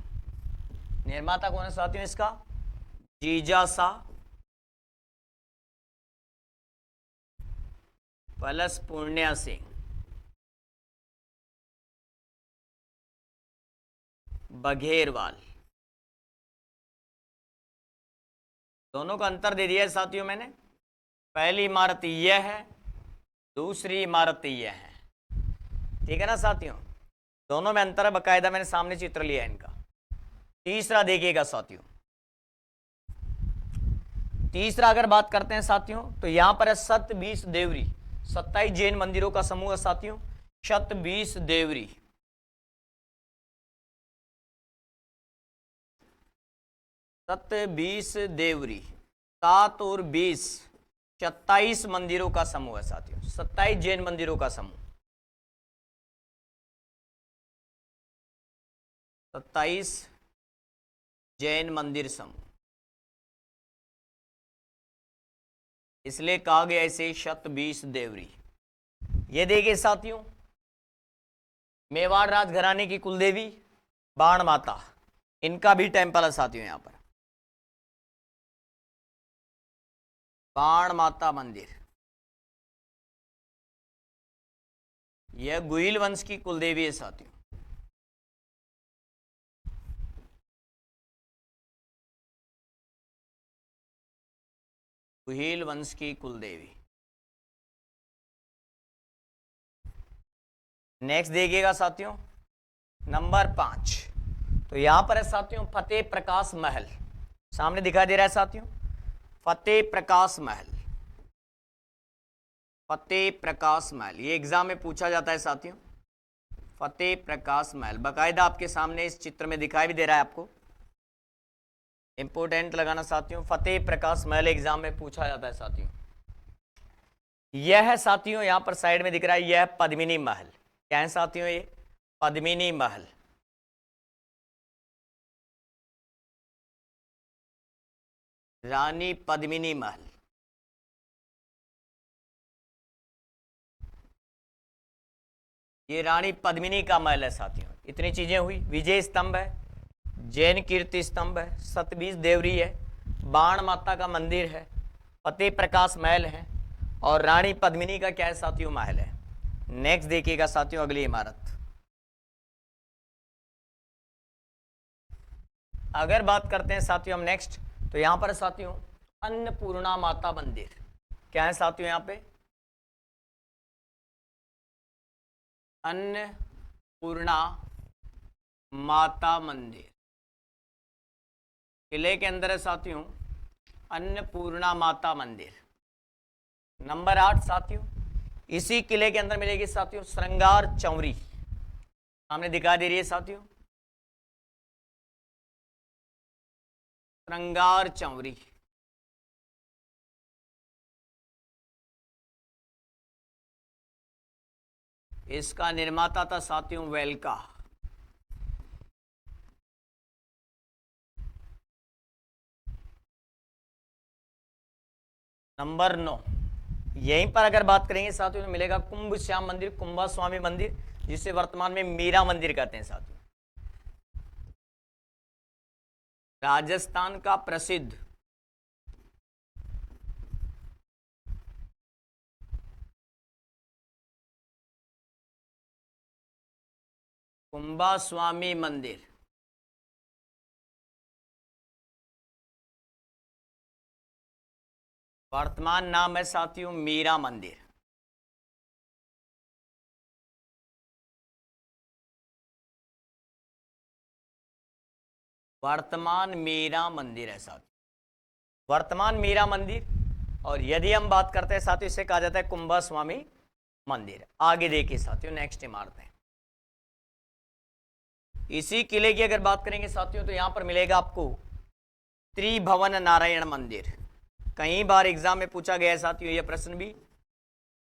निर्माता कौन है साथियों इसका, जीजा सा प्लस पुण्या सिंह, बघेरवाल। दोनों का अंतर दे दिया है साथियों मैंने। पहली इमारत यह है, दूसरी इमारत यह है। ठीक है ना साथियों, दोनों में अंतर है, बकायदा मैंने सामने चित्र लिया है इनका। तीसरा देखिएगा साथियों, तीसरा अगर बात करते हैं साथियों, तो यहां पर है शत-बीस देवरी। 27 जैन मंदिरों का समूह है साथियों, शत-बीस देवरी। शत-बीस देवरी, 7 और 20 27 मंदिरों का समूह है साथियों, 27 जैन मंदिरों का समूह, 27 जैन मंदिर समूह, इसलिए कहा गया इसे शत-बीस देवरी। ये देखिए साथियों, मेवाड़ राजघराने की कुलदेवी बाण माता, इनका भी टेम्पल है साथियों यहां पर, बाण माता मंदिर। यह गुहिल वंश की कुलदेवी है साथियों। गुहिल वंश की कुलदेवी। नेक्स्ट देखिएगा साथियों, नंबर 5। तो यहां पर है साथियों फतेह प्रकाश महल, सामने दिखाई दे रहा है साथियों, फतेह प्रकाश महल। फतेह प्रकाश महल ये एग्जाम में पूछा जाता है साथियों। फतेह प्रकाश महल बाकायदा आपके सामने इस चित्र में दिखाई भी दे रहा है आपको, इंपोर्टेंट लगाना साथियों। फतेह प्रकाश महल एग्जाम में पूछा जाता है साथियों। यह है साथियों, यहां पर साइड में दिख रहा है, यह पद्मिनी महल। क्या है साथियों? ये पद्मिनी महल। रानी पद्मिनी महल। ये रानी पद्मिनी का महल है साथियों। इतनी चीजें हुई, विजय स्तंभ है, जैन कीर्ति स्तंभ है, सतबीज देवरी है, बाण माता का मंदिर है, फतेह प्रकाश महल है, और रानी पद्मिनी का क्या है साथियों? महल है। नेक्स्ट देखिएगा साथियों, अगली इमारत। अगर बात करते हैं साथियों हम नेक्स्ट, तो यहां पर साथियों अन्नपूर्णा माता मंदिर। क्या है साथियों? यहां पे अन्नपूर्णा माता मंदिर किले के अंदर है साथियों, अन्नपूर्णा माता मंदिर। नंबर 8 साथियों, इसी किले के अंदर मिलेगी साथियों श्रृंगार चौरी, सामने दिखाई दे रही है साथियों, श्रृंगार चौरी। इसका निर्माता था साथियों वेल्का। नंबर 9, यहीं पर अगर बात करेंगे साथियों तो मिलेगा कुंभ श्याम मंदिर, कुंभा स्वामी मंदिर, जिसे वर्तमान में मीरा मंदिर कहते हैं साथियों। राजस्थान का प्रसिद्ध कुंभा स्वामी मंदिर, वर्तमान नाम है साथियों मीरा मंदिर। वर्तमान मीरा मंदिर है साथियों, वर्तमान मीरा मंदिर। और यदि हम बात करते हैं साथियों, इसे कहा जाता है कुंभा स्वामी मंदिर। आगे देखिए साथियों, नेक्स्ट इमारत है। इसी किले की अगर बात करेंगे साथियों तो यहां पर मिलेगा आपको त्रिभुवन नारायण मंदिर। कई बार एग्जाम में पूछा गया है साथियों यह प्रश्न भी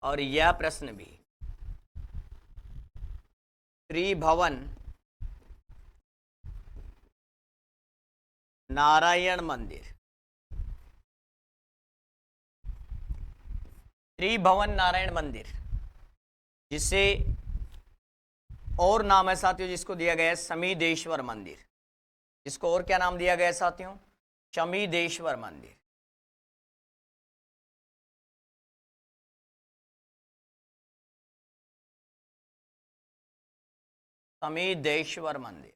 और यह प्रश्न भी। त्रिभुवन नारायण मंदिर, त्रिभुवन नारायण मंदिर, जिसे और नाम है साथियों जिसको दिया गया है शमीदेश्वर मंदिर। इसको और क्या नाम दिया गया है साथियों? शमीदेश्वर मंदिर। शमीदेश्वर मंदिर,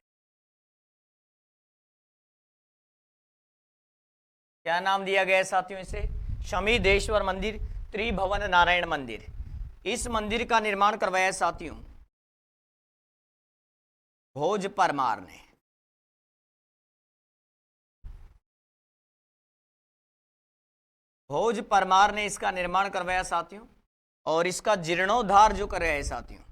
क्या नाम दिया गया है साथियों इसे? शमीदेश्वर मंदिर, त्रिभुवन नारायण मंदिर। इस मंदिर का निर्माण करवाया है साथियों भोज परमार ने। भोज परमार ने इसका निर्माण करवाया साथियों, और इसका जीर्णोद्धार जो कर रहे हैं साथियों,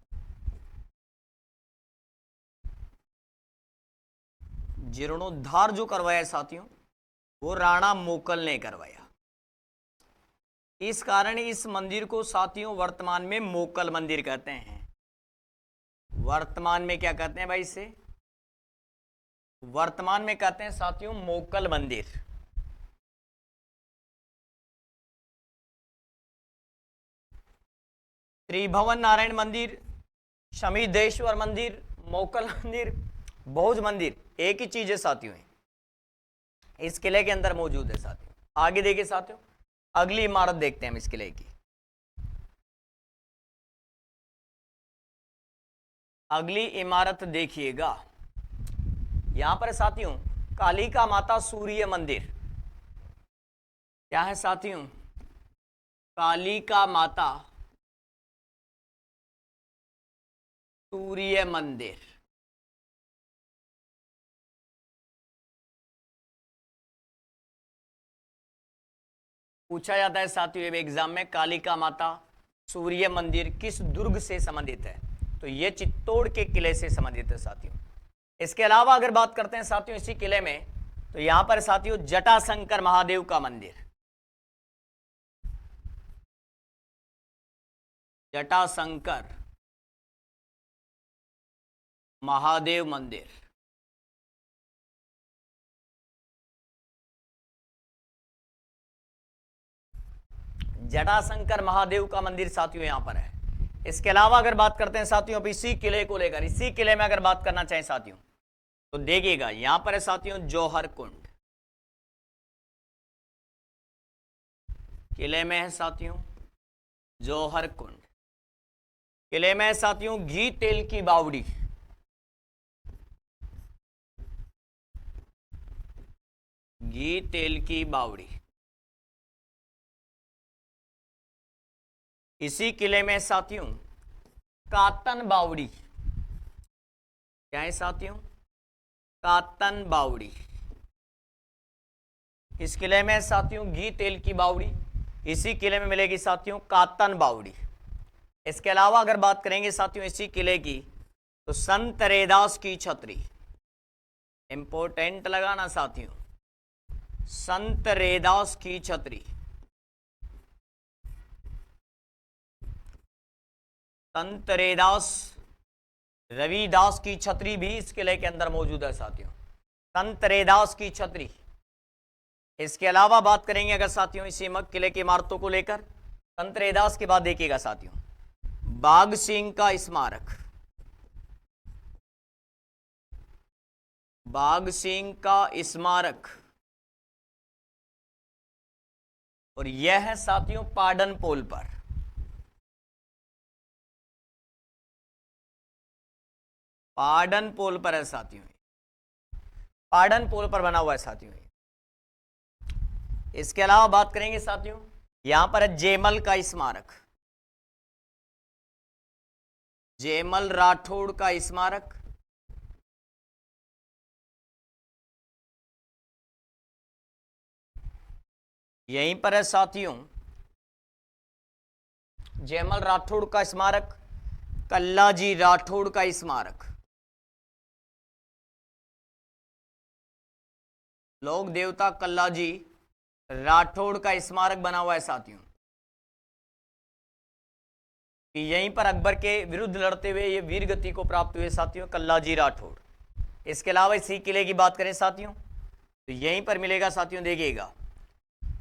जीर्णोद्धार जो करवाया है साथियों वो राणा मोकल ने करवाया। इस कारण इस मंदिर को साथियों वर्तमान में मोकल मंदिर कहते हैं। वर्तमान में क्या कहते हैं भाई इसे? वर्तमान में कहते हैं साथियों मोकल मंदिर। त्रिभुवन नारायण मंदिर, शमीदेश्वर मंदिर, मोकल मंदिर, भोज मंदिर एक ही चीज है साथियों, इस किले के अंदर मौजूद है साथियों। आगे देखिए साथियों, अगली इमारत देखते हैं हम इस किले की। अगली इमारत देखिएगा, यहां पर साथियों कालिका माता सूर्य मंदिर। क्या है साथियों? कालिका माता सूर्य मंदिर। पूछा जाता है साथियों एग्जाम में, कालिका माता सूर्य मंदिर किस दुर्ग से संबंधित है? तो ये चित्तौड़ के किले से संबंधित है साथियों। इसके अलावा अगर बात करते हैं साथियों इसी किले में, तो यहां पर साथियों जटाशंकर महादेव का मंदिर, जटाशंकर महादेव मंदिर। जटाशंकर महादेव का मंदिर साथियों यहां पर है। इसके अलावा अगर बात करते हैं साथियों अब इसी किले को लेकर, इसी किले में अगर बात करना चाहें साथियों तो देखिएगा यहां पर है साथियों जौहर कुंड, किले में है साथियों जौहर कुंड। किले में है साथियों घी तेल की बावड़ी, घी तेल की बावड़ी। इसी किले में साथियों कातन बावड़ी, क्या है साथियों? कातन बावड़ी। इस किले में साथियों घी तेल की बावड़ी, इसी किले में मिलेगी साथियों कातन बावड़ी। इसके अलावा अगर बात करेंगे साथियों इसी किले की, तो संत रैदास की छतरी, इंपॉर्टेंट लगाना साथियों, संत रैदास की छतरी, संत रैदास रविदास की छतरी भी इस किले के अंदर मौजूद है साथियों, संत रैदास की छतरी। इसके अलावा बात करेंगे अगर साथियों इसी मग किले की इमारतों को लेकर, संत रैदास के बाद देखिएगा साथियों बाघ सिंह का स्मारक, बाघ सिंह का स्मारक, और यह है साथियों पाडन पोल पर, पाडन पोल पर है साथियों, पाडन पोल पर बना हुआ है साथियों। इसके अलावा बात करेंगे साथियों यहां पर है जेमल का स्मारक, जेमल राठौड़ का स्मारक। यहीं पर है साथियों जेमल राठौड़ का स्मारक, कल्लाजी राठौड़ का स्मारक, लोक देवता कल्लाजी राठौड़ का स्मारक बना हुआ है साथियों। कि यहीं पर अकबर के विरुद्ध लड़ते हुए ये वीर गति को प्राप्त हुए साथियों कल्लाजी राठौड़। इसके अलावा इसी किले की बात करें साथियों तो यहीं पर मिलेगा साथियों, देखिएगा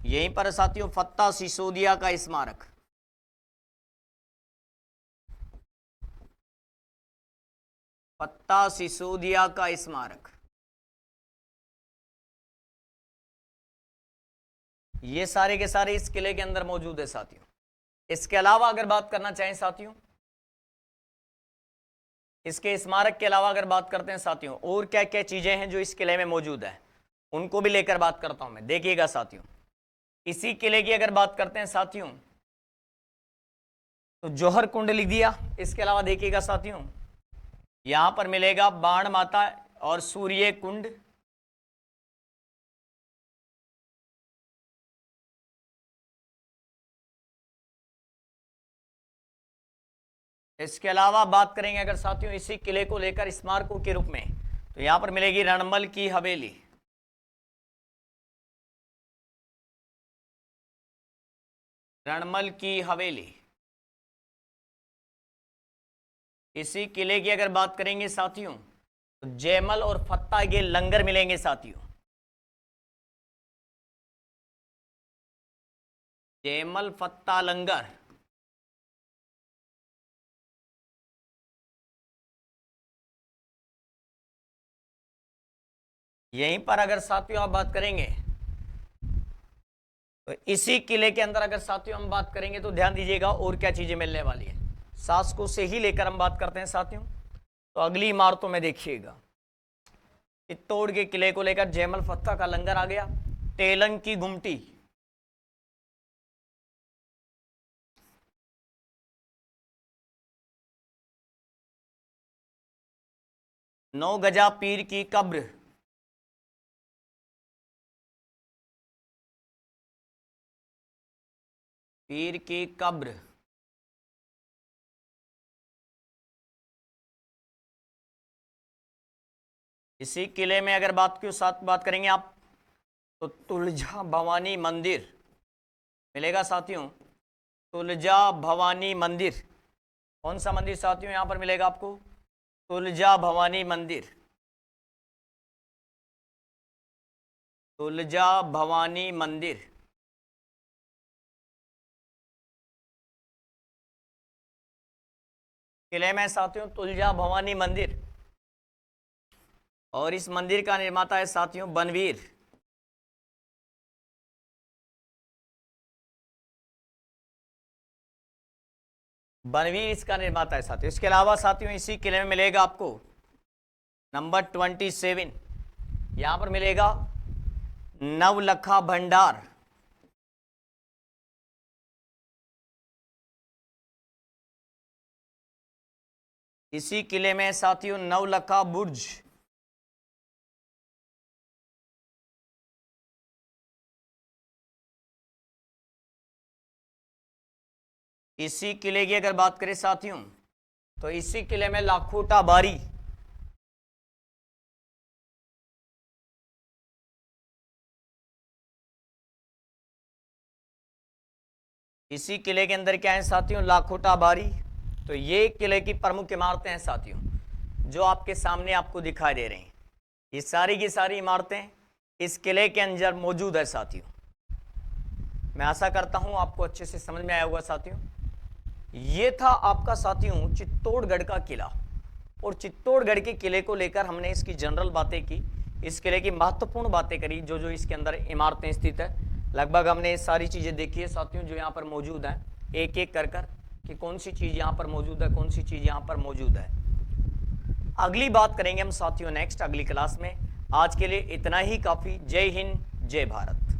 यहीं पर साथियों फत्ता सिसोदिया का स्मारक, फत्ता सिसोदिया का स्मारक। ये सारे के सारे इस किले के अंदर मौजूद है साथियों। इसके अलावा अगर बात करना चाहें साथियों, इसके स्मारक के अलावा अगर बात करते हैं साथियों और क्या क्या चीजें हैं जो इस किले में मौजूद है, उनको भी लेकर बात करता हूं मैं। देखिएगा साथियों इसी किले की अगर बात करते हैं साथियों तो जौहर कुंड लिख दिया। इसके अलावा देखिएगा साथियों यहां पर मिलेगा बाण माता और सूर्य कुंड, इसके अलावा बात करेंगे अगर साथियों इसी किले को लेकर स्मारकों के रूप में तो यहां पर मिलेगी रणमल की हवेली, रणमल की हवेली। इसी किले की अगर बात करेंगे साथियों तो जयमल और फत्ता के लंगर मिलेंगे साथियों, जयमल फत्ता लंगर। यहीं पर अगर साथियों आप बात करेंगे तो इसी किले के अंदर अगर साथियों हम बात करेंगे तो ध्यान दीजिएगा और क्या चीजें मिलने वाली है। शासकों से ही लेकर हम बात करते हैं साथियों तो अगली इमारतों में देखिएगा चित्तौड़ के किले को लेकर जयमल फत्ता का लंगर आ गया, तेलंग की गुमटी, 9 गजा पीर की कब्र। पीर की कब्र। इसी किले में अगर बात करेंगे आप तो तुलजा भवानी मंदिर मिलेगा साथियों। तुलजा भवानी मंदिर, कौन सा मंदिर साथियों यहां पर मिलेगा आपको? तुलजा भवानी मंदिर। तुलजा भवानी मंदिर। किले में साथियों तुलजा भवानी मंदिर, और इस मंदिर का निर्माता है साथियों बनवीर। बनवीर इसका निर्माता है साथियों। इसके अलावा साथियों इसी किले में मिलेगा आपको नंबर 27, यहां पर मिलेगा नवलखा भंडार। इसी किले में साथियों नवलखा बुर्ज। इसी किले की अगर बात करें साथियों तो इसी किले में लाखोटा बारी। इसी किले के अंदर क्या है साथियों? लाखोटा बारी। तो ये किले की प्रमुख इमारतें हैं साथियों जो आपके सामने आपको दिखाई दे रही हैं। ये सारी की सारी इमारतें इस किले के अंदर मौजूद है साथियों। मैं आशा करता हूं आपको अच्छे से समझ में आया होगा साथियों। ये था आपका साथियों चित्तौड़गढ़ का किला, और चित्तौड़गढ़ के किले को लेकर हमने इसकी जनरल बातें की, इस किले की महत्वपूर्ण बातें करी, जो जो इसके अंदर इमारतें स्थित है। लगभग हमने ये सारी चीज़ें देखी है साथियों जो यहाँ पर मौजूद हैं, एक एक कर कि कौन सी चीज़ यहाँ पर मौजूद है, कौन सी चीज़ यहाँ पर मौजूद है। अगली बात करेंगे हम साथियों नेक्स्ट अगली क्लास में। आज के लिए इतना ही काफ़ी। जय हिंद, जय भारत।